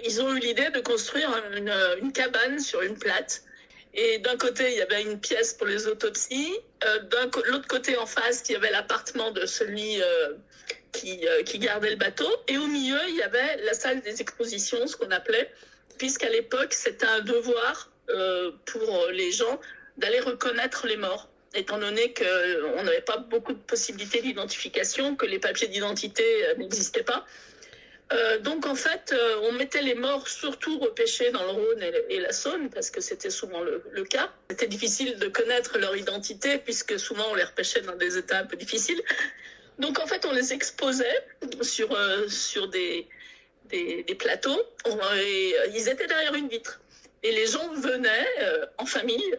Ils ont eu l'idée de construire une cabane sur une plate. Et d'un côté, il y avait une pièce pour les autopsies. L'autre côté, en face, il y avait l'appartement de celui qui gardait le bateau. Et au milieu, il y avait la salle des expositions, ce qu'on appelait, puisqu'à l'époque, c'était un devoir pour les gens d'aller reconnaître les morts, étant donné qu'on n'avait pas beaucoup de possibilités d'identification, que les papiers d'identité n'existaient pas. Donc en fait, on mettait les morts surtout repêchés dans le Rhône et la Saône, parce que c'était souvent le cas. C'était difficile de connaître leur identité, puisque souvent on les repêchait dans des états un peu difficiles. Donc en fait, on les exposait sur des plateaux, et ils étaient derrière une vitre. Et les gens venaient en famille,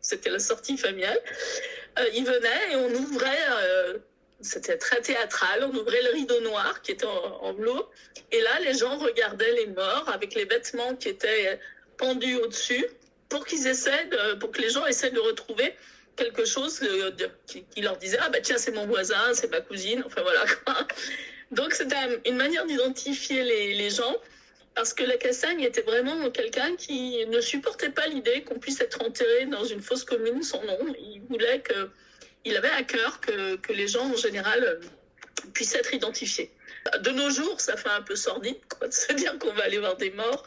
c'était la sortie familiale, ils venaient et on ouvrait... c'était très théâtral, on ouvrait le rideau noir qui était en velours, et là les gens regardaient les morts avec les vêtements qui étaient pendus au-dessus pour que les gens essaient de retrouver quelque chose qui leur disait « Ah bah tiens, c'est mon voisin, c'est ma cousine », enfin voilà quoi. Donc c'était une manière d'identifier les gens, parce que la Cassagne était vraiment quelqu'un qui ne supportait pas l'idée qu'on puisse être enterré dans une fosse commune sans nom. Il avait à cœur que les gens, en général, puissent être identifiés. De nos jours, ça fait un peu sordide, quoi, de se dire qu'on va aller voir des morts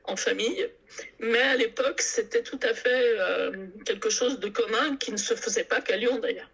en famille. Mais à l'époque, c'était tout à fait quelque chose de commun qui ne se faisait pas qu'à Lyon, d'ailleurs.